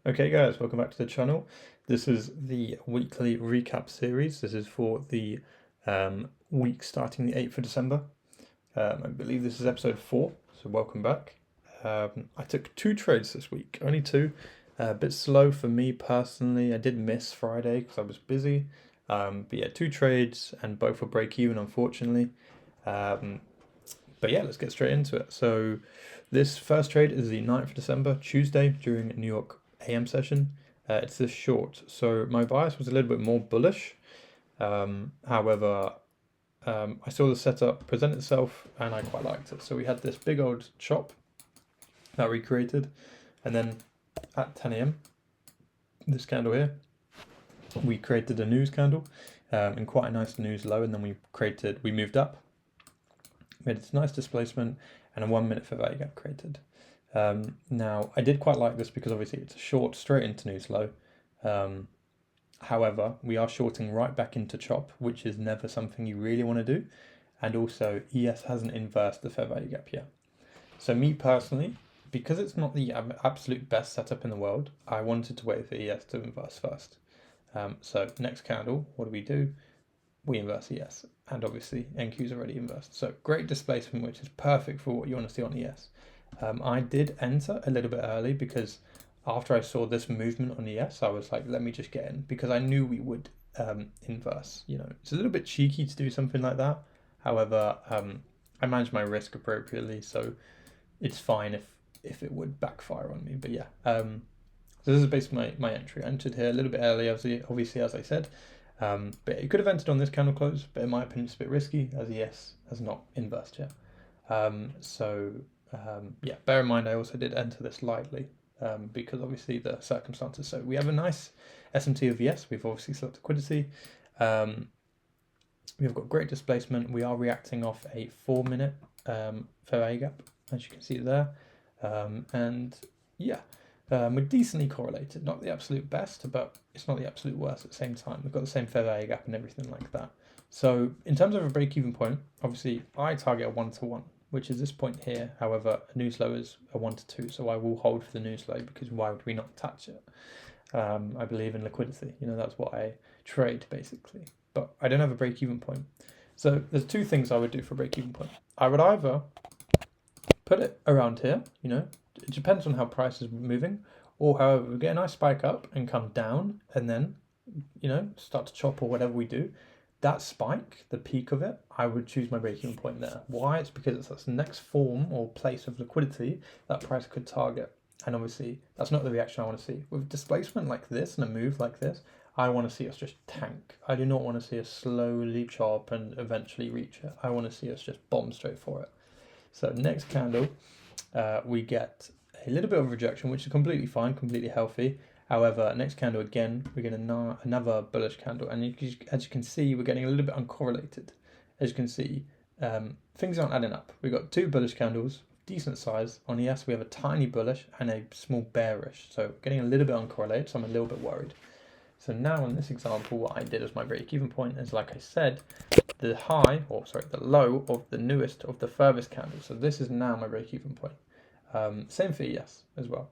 Okay guys, welcome back to the channel. This is the weekly recap series. This is for the week starting the 8th of December. I believe this is episode 4, so welcome back. I took 2 trades this week, only 2. A bit slow for me personally. I did miss Friday because I was busy. But yeah, 2 trades and both were break even, unfortunately. But yeah, let's get straight into it. So this first trade is the 9th of December, Tuesday, during New York AM session. It's this short. So my bias was a little bit more bullish. However, I saw the setup present itself and I quite liked it. So we had this big old chop that we created. And then at 10 a.m., this candle here, we created a news candle and quite a nice news low. And then we moved up, made this nice displacement and a 1 minute fair value gap created. Now, I did quite like this because obviously it's a short straight into news low. However, we are shorting right back into chop, which is never something you really want to do. And also, ES hasn't inversed the fair value gap yet. So me personally, because it's not the absolute best setup in the world, I wanted to wait for ES to inverse first. So next candle, what do? We inverse ES, and obviously NQ's already inversed. So great displacement, which is perfect for what you want to see on ES. I did enter a little bit early because after I saw this movement on ES, I was like, let me just get in because I knew we would inverse. You know, it's a little bit cheeky to do something like that. However, I manage my risk appropriately, so it's fine if it would backfire on me. But yeah, so this is basically my entry. I entered here a little bit early, obviously, as I said. But it could have entered on this candle close, but in my opinion, it's a bit risky as ES has not inversed yet. Yeah, bear in mind I also did enter this lightly because obviously the circumstances. So we have a nice SMT of ES. We've obviously select liquidity. We've got great displacement. We are reacting off a 4 minute fair value gap, as you can see there. And yeah, we're decently correlated. Not the absolute best, but it's not the absolute worst at the same time. We've got the same fair value gap and everything like that. So in terms of a break-even point, obviously I target a 1-to-1, which is this point here. However, a news low is a 1-to-2, so I will hold for the news low because why would we not touch it? I believe in liquidity. You know, that's what I trade basically. But I don't have a break-even point. So there's 2 things I would do for a break-even point. I would either put it around here, you know, it depends on how price is moving, or however, we get a nice spike up and come down and then, you know, start to chop or whatever we do. That spike, the peak of it, I would choose my break-even point there. Why? It's because it's the next form or place of liquidity that price could target. And obviously, that's not the reaction I want to see. With displacement like this and a move like this, I want to see us just tank. I do not want to see us slowly chop and eventually reach it. I want to see us just bomb straight for it. So next candle, we get a little bit of rejection, which is completely fine, completely healthy. However, next candle again, we get another bullish candle, and as you can see, we're getting a little bit uncorrelated. As you can see, things aren't adding up. We've got 2 bullish candles, decent size. On ES, we have a tiny bullish and a small bearish. So getting a little bit uncorrelated, so I'm a little bit worried. So now in this example, what I did as my break-even point is, like I said, the low of the newest of the furthest candle. So this is now my break-even point. Same for ES as well.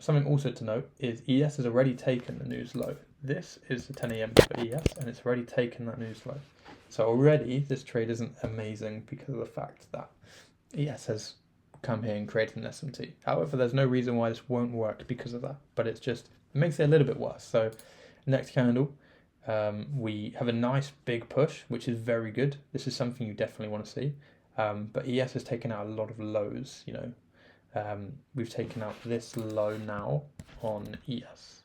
Something also to note is ES has already taken the news low. This is the 10 a.m. for ES, and it's already taken that news low. So already this trade isn't amazing because of the fact that ES has come here and created an SMT. However, there's no reason why this won't work because of that, but it makes it a little bit worse. So next candle, we have a nice big push, which is very good. This is something you definitely want to see. But ES has taken out a lot of lows, you know. We've taken out this low now on ES.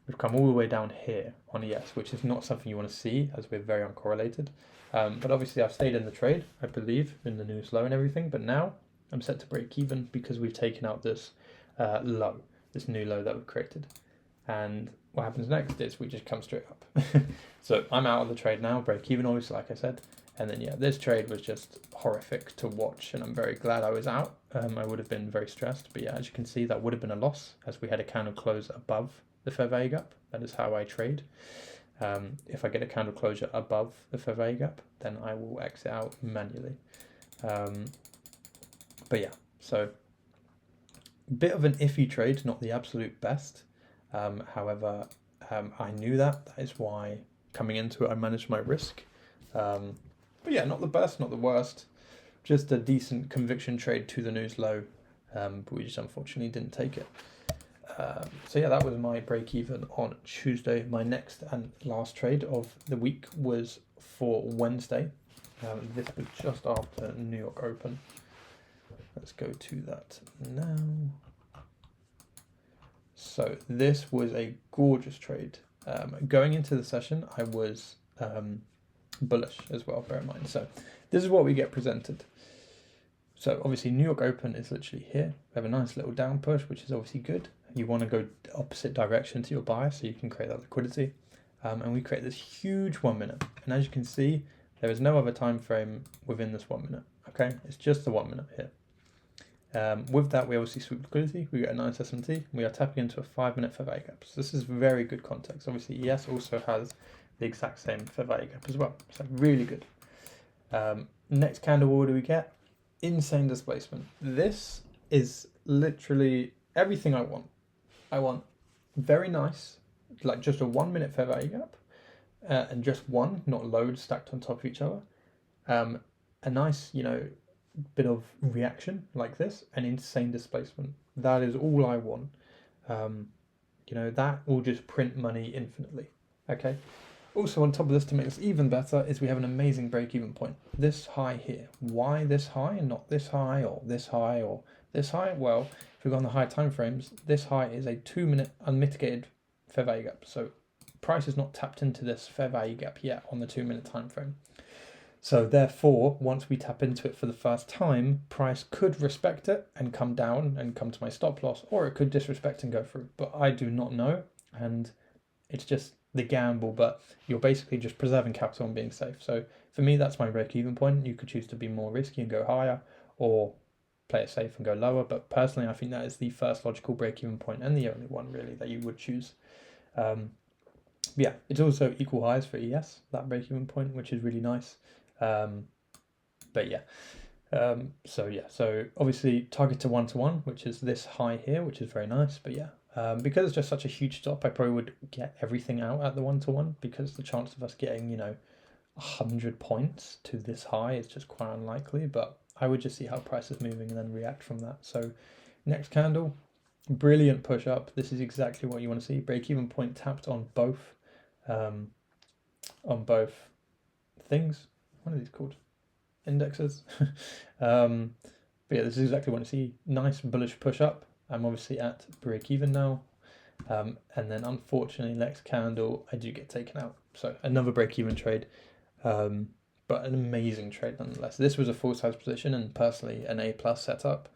We've come all the way down here on ES, which is not something you want to see as we're very uncorrelated. But obviously I've stayed in the trade, I believe, in the news low and everything. But now I'm set to break even because we've taken out this low, this new low that we've created. And what happens next is we just come straight up. So I'm out of the trade now, break even, obviously, like I said. And then, yeah, this trade was just horrific to watch, and I'm very glad I was out. I would have been very stressed. But yeah, as you can see, that would have been a loss as we had a candle close above the fair value gap. That is how I trade. If I get a candle closure above the fair value gap, then I will exit out manually. But yeah, so bit of an iffy trade, not the absolute best. However, I knew that. That is why coming into it, I managed my risk. But yeah, not the best, not the worst. Just a decent conviction trade to the news low, but we just unfortunately didn't take it. So yeah, that was my break even on Tuesday. My next and last trade of the week was for Wednesday. This was just after New York Open. Let's go to that now. So this was a gorgeous trade. Going into the session, I was bullish as well, bear in mind. So this is what we get presented. So obviously New York Open is literally here. We have a nice little down push, which is obviously good. You want to go opposite direction to your buyer so you can create that liquidity. And we create this huge 1 minute. And as you can see, there is no other time frame within this 1 minute. Okay, it's just the 1 minute here. With that, we obviously sweep liquidity. We get a nice SMT. We are tapping into a 5 minute fair value gap. So this is very good context. Obviously, ES also has the exact same fair value gap as well. So really good. Next candle, what do we get? Insane displacement. This is literally everything I want. I want very nice, like just a 1 minute fair value gap, and just one, not loads stacked on top of each other. A nice, bit of reaction like this, and insane displacement. That is all I want. That will just print money infinitely. Okay. Also, on top of this, to make this even better, is we have an amazing break-even point. This high here. Why this high and not this high or this high or this high? Well, if we go on the high time frames, this high is a 2 minute unmitigated fair value gap. So price is not tapped into this fair value gap yet on the 2 minute time frame. So therefore, once we tap into it for the first time, price could respect it and come down and come to my stop loss, or it could disrespect and go through. But I do not know, and it's just the gamble, but you're basically just preserving capital and being safe. So for me, that's my break-even point. You could choose to be more risky and go higher, or play it safe and go lower. But personally, I think that is the first logical break-even point and the only one really that you would choose. Yeah, it's also equal highs for ES, that break-even point, which is really nice. But yeah, so obviously target to 1-to-1, which is this high here, which is very nice. But yeah, because it's just such a huge stop, I probably would get everything out at the 1-to-1, because the chance of us getting 100 points to this high is just quite unlikely. But I would just see how price is moving and then react from that. So next candle, brilliant push up. This is exactly what you want to see. Break even point tapped on both things. What are these called? Indexes. But yeah, this is exactly what I see. Nice bullish push up. I'm obviously at break even now. And then unfortunately, next candle, I do get taken out. So another break even trade. But an amazing trade nonetheless. This was a full size position and personally an A+ setup.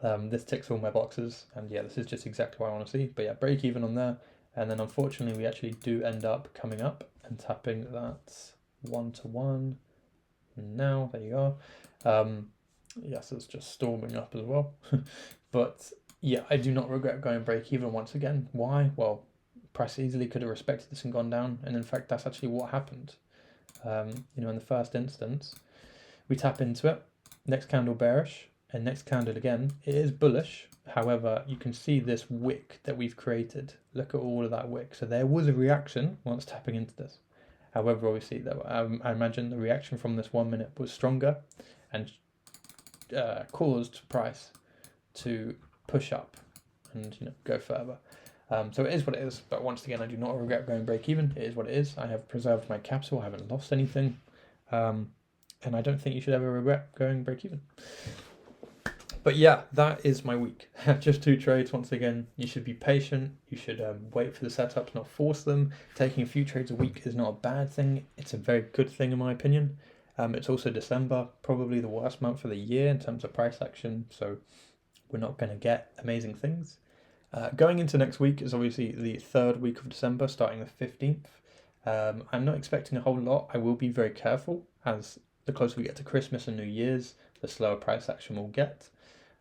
This ticks all my boxes. And yeah, this is just exactly what I want to see. But yeah, break even on there. And then unfortunately, we actually do end up coming up and tapping that 1-to-1. Now, there you are. Yes, it's just storming up as well. But yeah, I do not regret going break even once again. Why? Well, price easily could have respected this and gone down. And in fact, that's actually what happened. In the first instance, we tap into it. Next candle bearish, and next candle again. It is bullish. However, you can see this wick that we've created. Look at all of that wick. So there was a reaction once tapping into this. However, obviously, I imagine the reaction from this 1 minute was stronger and caused price to push up and go further. So it is what it is. But once again, I do not regret going break even. It is what it is. I have preserved my capital. I haven't lost anything. And I don't think you should ever regret going break even. But yeah, that is my week. Just 2 trades. Once again, you should be patient. You should wait for the setups, not force them. Taking a few trades a week is not a bad thing. It's a very good thing in my opinion. It's also December, probably the worst month of the year in terms of price action. So we're not going to get amazing things. Going into next week is obviously the 3rd week of December, starting the 15th. I'm not expecting a whole lot. I will be very careful, as the closer we get to Christmas and New Year's, the slower price action we'll get.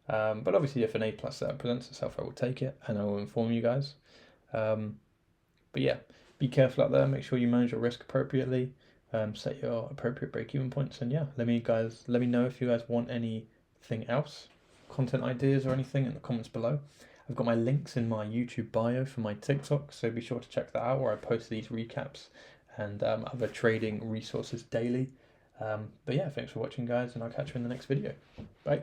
But obviously, if an A+ setup presents itself, I will take it and I will inform you guys. But yeah, be careful out there. Make sure you manage your risk appropriately. Set your appropriate break-even points. And yeah, let me know if you guys want anything else. content ideas or anything in the comments below. I've got my links in my YouTube bio for my TikTok, so be sure to check that out, where I post these recaps and other trading resources daily. But yeah, thanks for watching, guys, and I'll catch you in the next video. Bye.